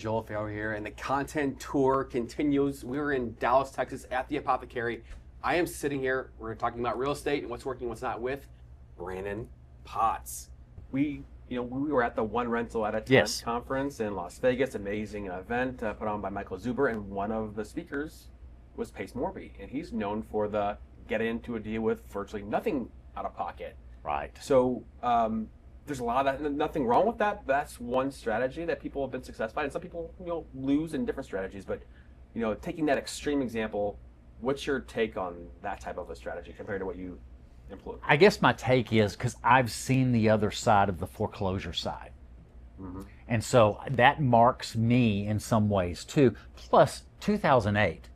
Joel Farrow here, and the content tour continues. We're in Dallas, Texas at the Apothecary. I am sitting here, we're talking about real estate and what's working, what's not with Brannon Potts. We were at the One Rental at a Time conference in Las Vegas, amazing event put on by Michael Zuber, and one of the speakers was Pace Morby, and he's known for the get into a deal with virtually nothing out of pocket. Right. So there's a lot of that, nothing wrong with that. That's one strategy that people have been successful at, and some people lose in different strategies. But taking that extreme example, what's your take on that type of a strategy compared to what you employ? I guess my take is because I've seen the other side of the foreclosure side. Mm-hmm. And so that marks me in some ways too. Plus 2008,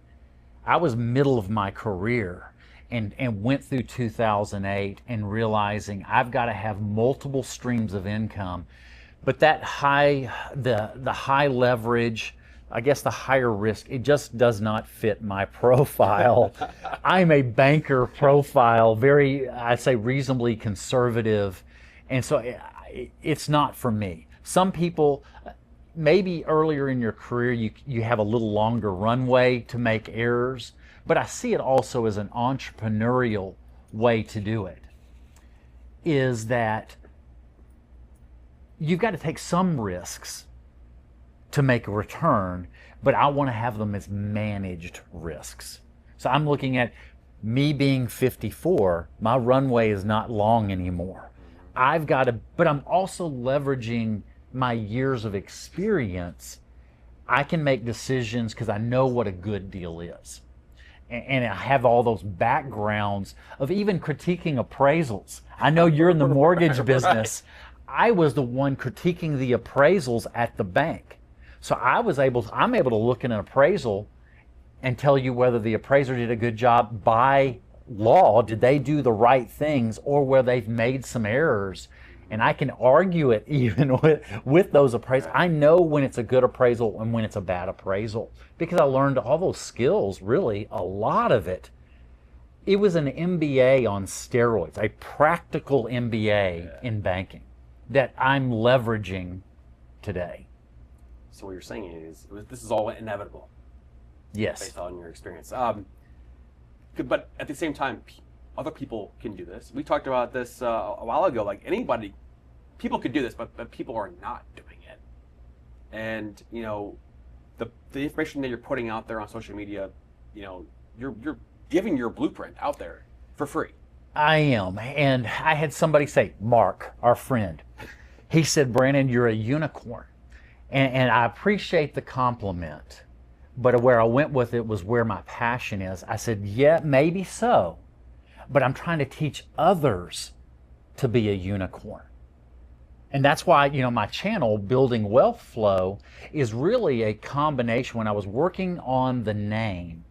I was middle of my career and went through 2008 and realizing I've got to have multiple streams of income. But that the high leverage, I guess the higher risk, it just does not fit my profile. I'm a banker profile, very, I'd say reasonably conservative. And so it's not for me. Some people, maybe earlier in your career, you have a little longer runway to make errors, but I see it also as an entrepreneurial way to do it, is that you've got to take some risks to make a return, but I want to have them as managed risks. So I'm looking at me being 54, my runway is not long anymore. I've got to, but I'm also leveraging my years of experience. I can make decisions because I know what a good deal is. And I have all those backgrounds of even critiquing appraisals. I know you're in the mortgage business. Right. I was the one critiquing the appraisals at the bank. So I'm able to look at an appraisal and tell you whether the appraiser did a good job by law, did they do the right things, or where they've made some errors. And I can argue it even with those appraisals. I know when it's a good appraisal and when it's a bad appraisal because I learned all those skills, really, a lot of it. It was an MBA on steroids, a practical MBA in banking that I'm leveraging today. So what you're saying is this is all inevitable. Yes. Based on your experience. But at the same time, other people can do this. We talked about this a while ago. Like people could do this, but people are not doing it. And the information that you're putting out there on social media, you're giving your blueprint out there for free. I am, and I had somebody say, Mark, our friend, he said, Brannon, you're a unicorn, and I appreciate the compliment. But where I went with it was where my passion is. I said, yeah, maybe so. But I'm trying to teach others to be a unicorn. And that's why, my channel, Building Wealth Flow, is really a combination. When I was working on the name,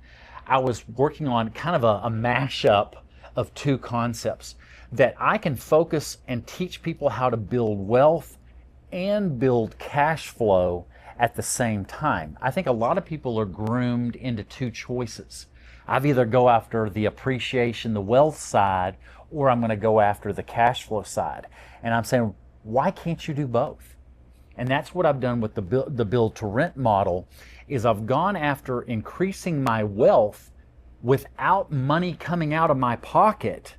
I was working on kind of a mashup of two concepts that I can focus and teach people how to build wealth and build cash flow at the same time. I think a lot of people are groomed into two choices. I've either go after the appreciation, the wealth side, or I'm going to go after the cash flow side. And I'm saying, why can't you do both? And that's what I've done with the build to rent model, is I've gone after increasing my wealth without money coming out of my pocket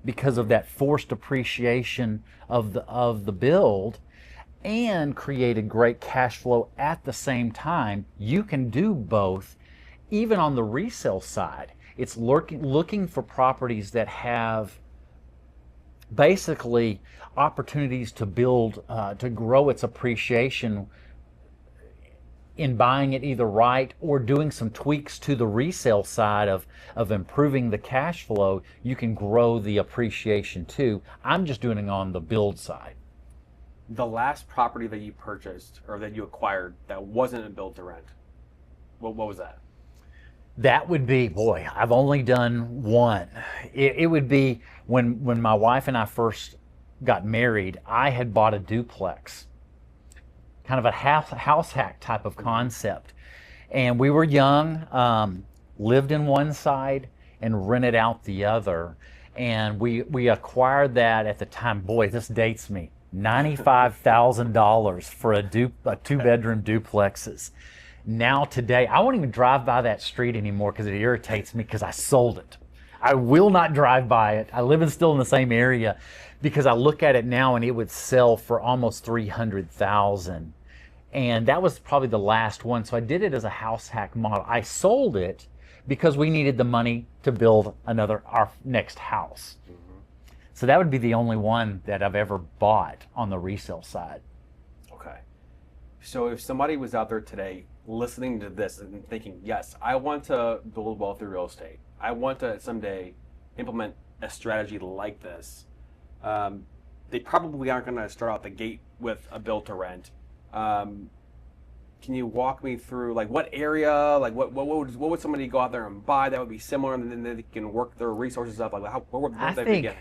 because of that forced appreciation of the build, and created great cash flow at the same time. You can do both. Even on the resale side, it's looking for properties that have basically opportunities to build, to grow its appreciation in buying it either right or doing some tweaks to the resale side of improving the cash flow. You can grow the appreciation too. I'm just doing it on the build side. The last property that you purchased or that you acquired that wasn't a build to rent, what was that? That would be, boy, I've only done one. It would be when my wife and I first got married, I had bought a duplex, kind of a house hack type of concept. And we were young, lived in one side and rented out the other. And we acquired that at the time, boy, this dates me, $95,000 for a two-bedroom duplexes. Now today, I won't even drive by that street anymore because it irritates me because I sold it. I will not drive by it. I live still in the same area because I look at it now and it would sell for almost $300,000. And that was probably the last one. So I did it as a house hack model. I sold it because we needed the money to build our next house. So that would be the only one that I've ever bought on the resale side. Okay. So if somebody was out there today listening to this and thinking, yes, I want to build wealth through real estate, I want to someday implement a strategy like this, they probably aren't going to start out the gate with a build to rent. Can you walk me through like what area, like what would somebody go out there and buy that would be similar, and then they can work their resources up? Like where would they begin?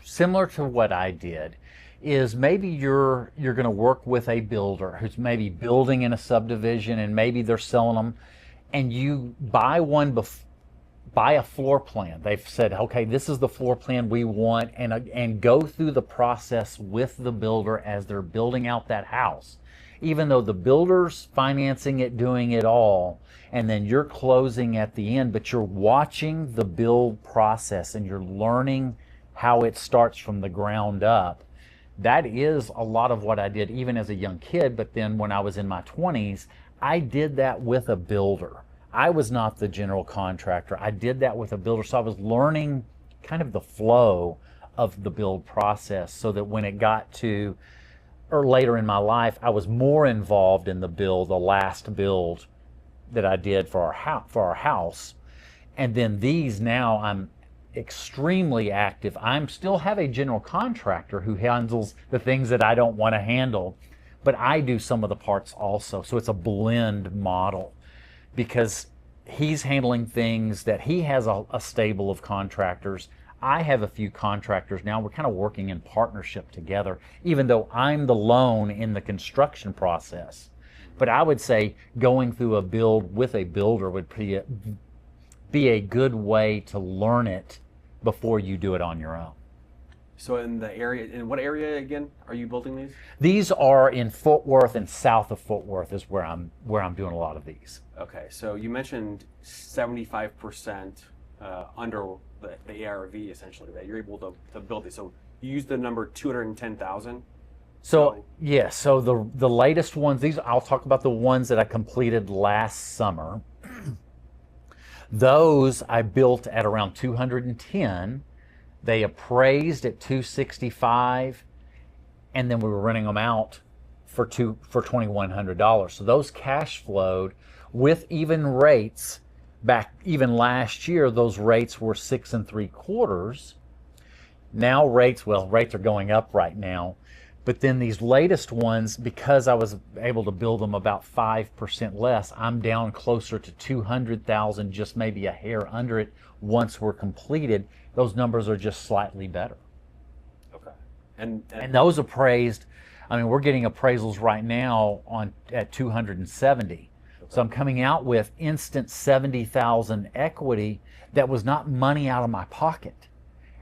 Similar to what I did is maybe you're going to work with a builder who's maybe building in a subdivision and maybe they're selling them, and you buy a floor plan. They've said, okay, this is the floor plan we want, and go through the process with the builder as they're building out that house. Even though the builder's financing it, doing it all, and then you're closing at the end, but you're watching the build process and you're learning how it starts from the ground up. That is a lot of what I did even as a young kid, but then when I was in my 20s, I did that with a builder. I was not the general contractor. I did that with a builder, so I was learning kind of the flow of the build process so that when it got to, or later in my life, I was more involved in the last build that I did for our house. And then these now I'm extremely active. I'm still have a general contractor who handles the things that I don't want to handle, but I do some of the parts also. So it's a blend model because he's handling things that he has a stable of contractors. I have a few contractors now. We're kind of working in partnership together, even though I'm the lone in the construction process. But I would say going through a build with a builder would be a good way to learn it before you do it on your own. So in what area again are you building these? These are in Fort Worth and south of Fort Worth is where I'm doing a lot of these. Okay, so you mentioned 75% under the ARV essentially that you're able to build these. So you use the number 210,000. So yes, so the latest ones, I'll talk about the ones that I completed last summer. Those I built at around 210. They appraised at 265, and then we were renting them out for $2,100. So those cash flowed with even rates. Back even last year, those rates were 6 3/4. Now rates are going up right now. But then these latest ones, because I was able to build them about 5% less, I'm down closer to 200,000, just maybe a hair under it once we're completed. Those numbers are just slightly better. Okay. And those appraised, I mean, we're getting appraisals right now at 270. Okay. So I'm coming out with instant 70,000 equity that was not money out of my pocket.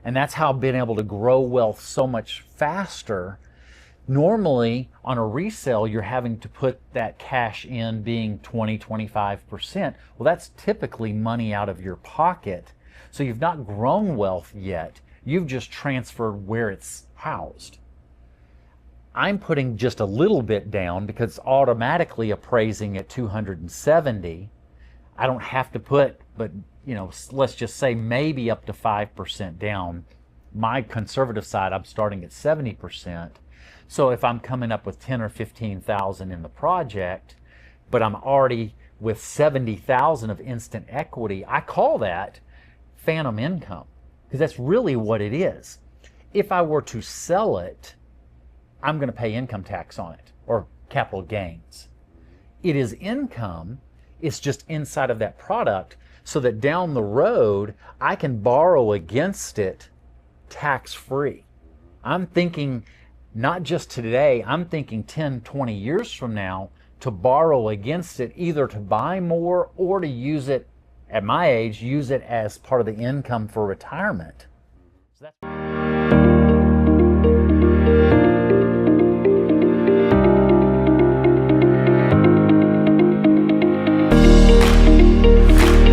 And that's how I've been able to grow wealth so much faster. Normally, on a resale, you're having to put that cash in being 20-25%. Well, that's typically money out of your pocket. So you've not grown wealth yet. You've just transferred where it's housed. I'm putting just a little bit down because it's automatically appraising at 270. I don't have to put, but let's just say maybe up to 5% down. My conservative side, I'm starting at 70%. So if I'm coming up with 10 or 15,000 in the project, but I'm already with 70,000 of instant equity, I call that phantom income because that's really what it is. If I were to sell it, I'm going to pay income tax on it or capital gains. It is income. It's just inside of that product so that down the road, I can borrow against it tax-free. I'm thinking not just today, I'm thinking 10, 20 years from now to borrow against it, either to buy more or to use it, at my age, use it as part of the income for retirement. So that's